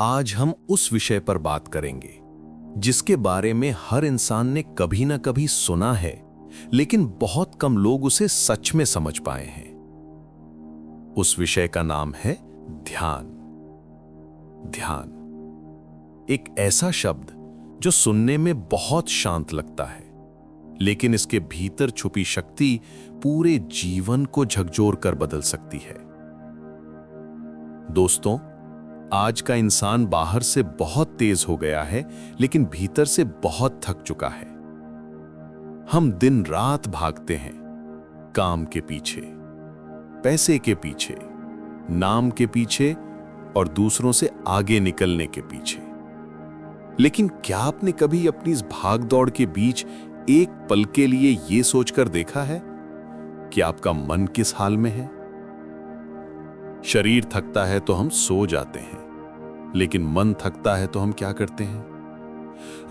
आज हम उस विषय पर बात करेंगे जिसके बारे में हर इंसान ने कभी ना कभी सुना है, लेकिन बहुत कम लोग उसे सच में समझ पाए हैं। उस विषय का नाम है ध्यान। ध्यान एक ऐसा शब्द जो सुनने में बहुत शांत लगता है, लेकिन इसके भीतर छुपी शक्ति पूरे जीवन को झकझोर कर बदल सकती है। दोस्तों, आज का इंसान बाहर से बहुत तेज हो गया है, लेकिन भीतर से बहुत थक चुका है। हम दिन रात भागते हैं, काम के पीछे, पैसे के पीछे, नाम के पीछे और दूसरों से आगे निकलने के पीछे। लेकिन क्या आपने कभी अपनी इस भाग दौड़ के बीच एक पल के लिए यह सोचकर देखा है कि आपका मन किस हाल में है? शरीर थकता है तो हम सो जाते हैं, लेकिन मन थकता है तो हम क्या करते हैं?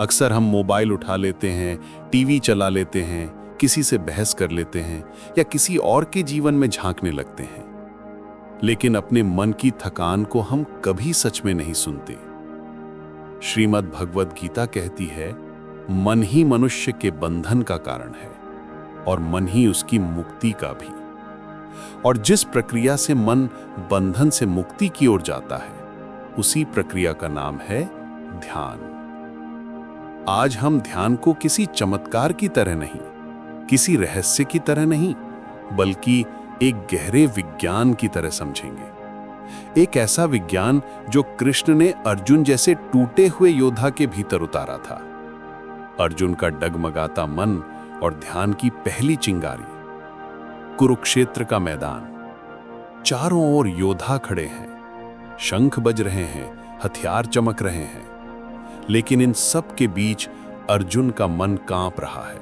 अक्सर हम मोबाइल उठा लेते हैं, टीवी चला लेते हैं, किसी से बहस कर लेते हैं या किसी और के जीवन में झांकने लगते हैं, लेकिन अपने मन की थकान को हम कभी सच में नहीं सुनते। श्रीमद् भगवद गीता कहती है, मन ही मनुष्य के बंधन का कारण है और मन ही उसकी मुक्ति का भी। और जिस प्रक्रिया से मन बंधन से मुक्ति की ओर जाता है, उसी प्रक्रिया का नाम है ध्यान। आज हम ध्यान को किसी चमत्कार की तरह नहीं, किसी रहस्य की तरह नहीं, बल्कि एक गहरे विज्ञान की तरह समझेंगे। एक ऐसा विज्ञान जो कृष्ण ने अर्जुन जैसे टूटे हुए योद्धा के भीतर उतारा था। अर्जुन का डगमगाता मन और ध्यान की पहली चिंगारी। कुरुक्षेत्र का मैदान, चारों ओर योद्धा खड़े हैं, शंख बज रहे हैं, हथियार चमक रहे हैं, लेकिन इन सब के बीच अर्जुन का मन कांप रहा है।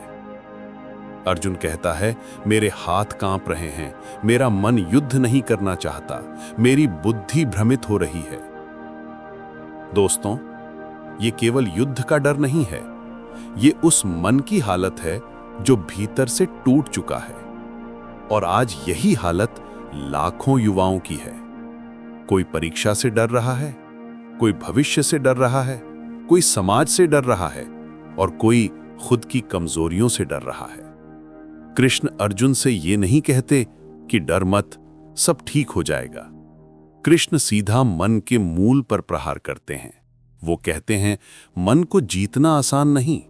अर्जुन कहता है, मेरे हाथ कांप रहे हैं, मेरा मन युद्ध नहीं करना चाहता, मेरी बुद्धि भ्रमित हो रही है। दोस्तों, ये केवल युद्ध का डर नहीं है, ये उस मन की हालत है जो भीतर से टूट चुका है। और आज यही हालत लाखों युवाओं की है। कोई परीक्षा से डर रहा है, कोई भविष्य से डर रहा है, कोई समाज से डर रहा है और कोई खुद की कमजोरियों से डर रहा है। कृष्ण अर्जुन से ये नहीं कहते कि डर मत, सब ठीक हो जाएगा। कृष्ण सीधा मन के मूल पर प्रहार करते हैं। वो कहते हैं, मन को जीतना आसान नहीं,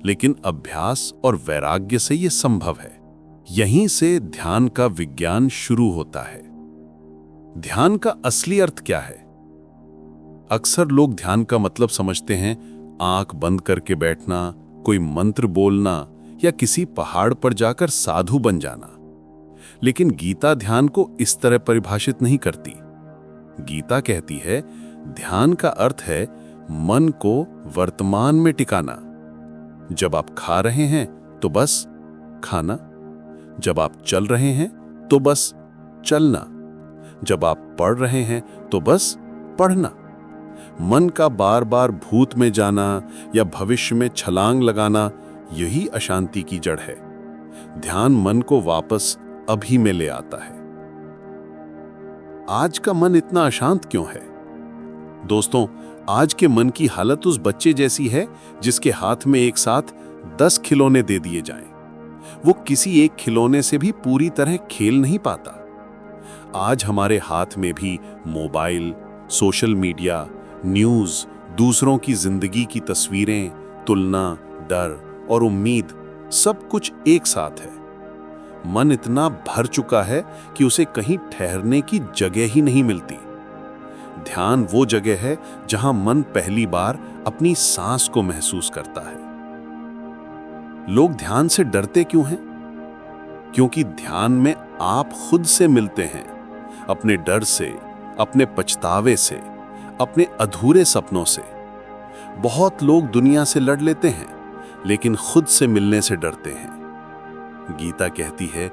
लेकिन अभ्यास और वैराग्य से यह संभव है। यहीं से ध्यान का विज्ञान शुरू होता है। ध्यान का असली अर्थ क्या है? अक्सर लोग ध्यान का मतलब समझते हैं आंख बंद करके बैठना, कोई मंत्र बोलना या किसी पहाड़ पर जाकर साधु बन जाना। लेकिन गीता ध्यान को इस तरह परिभाषित नहीं करती। गीता कहती है, ध्यान का अर्थ है मन को वर्तमान में टिकाना। जब आप खा रहे हैं तो बस खाना, जब आप चल रहे हैं तो बस चलना, जब आप पढ़ रहे हैं तो बस पढ़ना। मन का बार बार भूत में जाना या भविष्य में छलांग लगाना, यही अशांति की जड़ है। ध्यान मन को वापस अभी में ले आता है। आज का मन इतना अशांत क्यों है? दोस्तों, आज के मन की हालत उस बच्चे जैसी है जिसके हाथ में एक साथ 10 खिलौने दे दिए जाएं। वो किसी एक खिलौने से भी पूरी तरह खेल नहीं पाता। आज हमारे हाथ में भी मोबाइल, सोशल मीडिया, न्यूज़, दूसरों की जिंदगी की तस्वीरें, तुलना, डर और उम्मीद, सब कुछ एक साथ है। मन इतना भर चुका है कि उसे कहीं ठहरने की जगह ही नहीं मिलती। ध्यान वो जगह है जहां मन पहली बार अपनी सांस को महसूस करता है। लोग ध्यान से डरते क्यों हैं? क्योंकि ध्यान में आप खुद से मिलते हैं, अपने डर से, अपने पछतावे से, अपने अधूरे सपनों से। बहुत लोग दुनिया से लड़ लेते हैं, लेकिन खुद से मिलने से डरते हैं। गीता कहती है,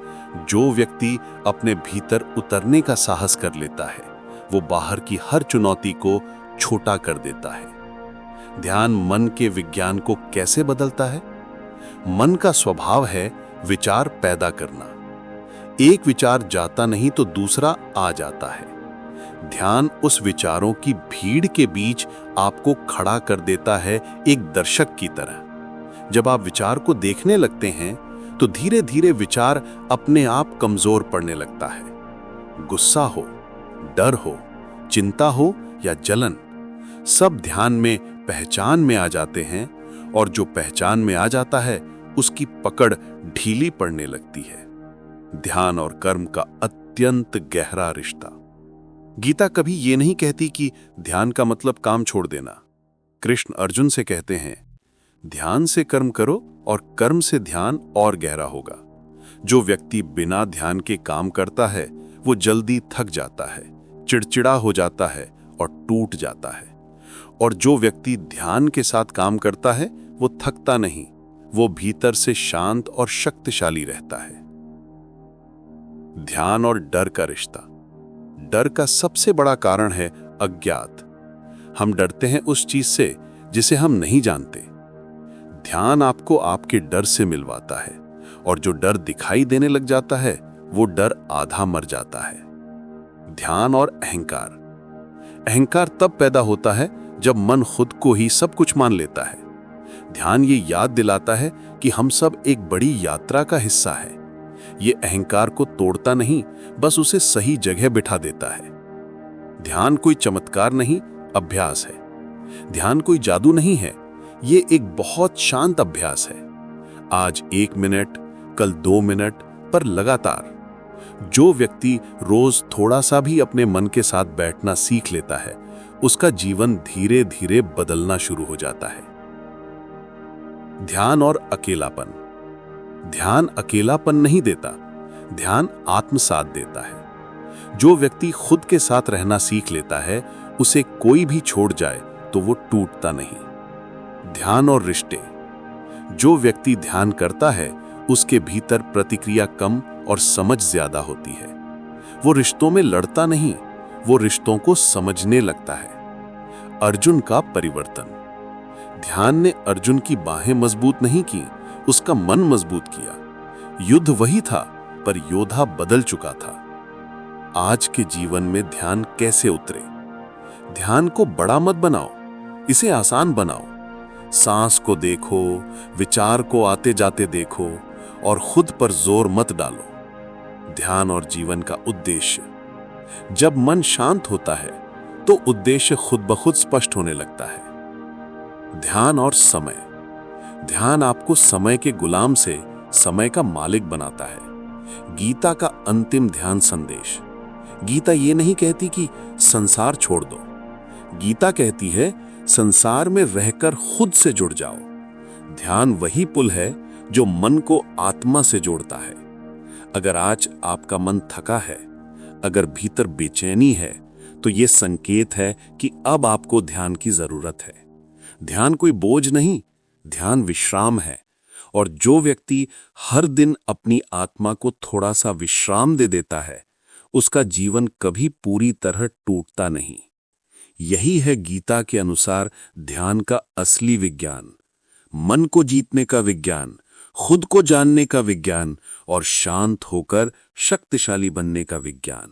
जो व्यक्ति अपने भीतर उतरने का साहस कर लेता है, वो बाहर की हर चुनौती को छोटा कर देता है। ध्यान मन के विज्ञान को कैसे बदलता है? मन का स्वभाव है विचार पैदा करना। एक विचार जाता नहीं तो दूसरा आ जाता है। ध्यान उस विचारों की भीड़ के बीच आपको खड़ा कर देता है, एक दर्शक की तरह। जब आप विचार को देखने लगते हैं तो धीरे धीरे विचार अपने आप कमजोर पड़ने लगता है। गुस्सा हो, डर हो, चिंता हो या जलन, सब ध्यान में पहचान में आ जाते हैं, और जो पहचान में आ जाता है उसकी पकड़ ढीली पड़ने लगती है। ध्यान और कर्म का अत्यंत गहरा रिश्ता। गीता कभी ये नहीं कहती कि ध्यान का मतलब काम छोड़ देना। कृष्ण अर्जुन से कहते हैं, ध्यान से कर्म करो और कर्म से ध्यान और गहरा होगा। जो व्यक्ति बिना ध्यान के काम करता है वो जल्दी थक जाता है, चिड़चिड़ा हो जाता है और टूट जाता है। और जो व्यक्ति ध्यान के साथ काम करता है वो थकता नहीं, वो भीतर से शांत और शक्तिशाली रहता है। ध्यान और डर का रिश्ता। डर का सबसे बड़ा कारण है अज्ञात। हम डरते हैं उस चीज से जिसे हम नहीं जानते। ध्यान आपको आपके डर से मिलवाता है, और जो डर दिखाई देने लग जाता है वो डर आधा मर जाता है। ध्यान और अहंकार। अहंकार तब पैदा होता है जब मन खुद को ही सब कुछ मान लेता है। ध्यान ये याद दिलाता है कि हम सब एक बड़ी यात्रा का हिस्सा है। ये अहंकार को तोड़ता नहीं, बस उसे सही जगह बिठा देता है। ध्यान कोई चमत्कार नहीं, अभ्यास है। ध्यान कोई जादू नहीं है, ये एक बहुत शांत अभ्यास है। आज 1 मिनट, कल 2 मिनट, पर लगातार। जो व्यक्ति रोज थोड़ा सा भी अपने मन के साथ बैठना सीख लेता है, उसका जीवन धीरे धीरे बदलना शुरू हो जाता है। ध्यान और अकेलापन। ध्यान अकेलापन नहीं देता, ध्यान आत्मसात देता है। जो व्यक्ति खुद के साथ रहना सीख लेता है, उसे कोई भी छोड़ जाए तो वो टूटता नहीं। ध्यान और रिश्ते। जो व्यक्ति ध्यान करता है उसके भीतर प्रतिक्रिया कम और समझ ज्यादा होती है। वो रिश्तों में लड़ता नहीं, वो रिश्तों को समझने लगता है। अर्जुन का परिवर्तन। ध्यान ने अर्जुन की बाहें मजबूत नहीं की, उसका मन मजबूत किया। युद्ध वही था, पर योद्धा बदल चुका था। आज के जीवन में ध्यान कैसे उतरे? ध्यान को बड़ा मत बनाओ, इसे आसान बनाओ। सांस को देखो, विचार को आते जाते देखो, और खुद पर जोर मत डालो। ध्यान और जीवन का उद्देश्य। जब मन शांत होता है तो उद्देश्य खुद ब खुद स्पष्ट होने लगता है। ध्यान और समय। ध्यान आपको समय के गुलाम से समय का मालिक बनाता है। गीता का अंतिम ध्यान संदेश। गीता ये नहीं कहती कि संसार छोड़ दो। गीता कहती है संसार में रहकर खुद से जुड़ जाओ। ध्यान वही पुल है जो मन को आत्मा से जोड़ता है। अगर आज आपका मन थका है, अगर भीतर बेचैनी है, तो ये संकेत है कि अब आपको ध्यान की जरूरत है। ध्यान कोई बोझ नहीं, ध्यान विश्राम है। और जो व्यक्ति हर दिन अपनी आत्मा को थोड़ा सा विश्राम दे देता है, उसका जीवन कभी पूरी तरह टूटता नहीं। यही है गीता के अनुसार ध्यान का असली विज्ञान। मन को जीतने का विज्ञान, खुद को जानने का विज्ञान, और शांत होकर शक्तिशाली बनने का विज्ञान।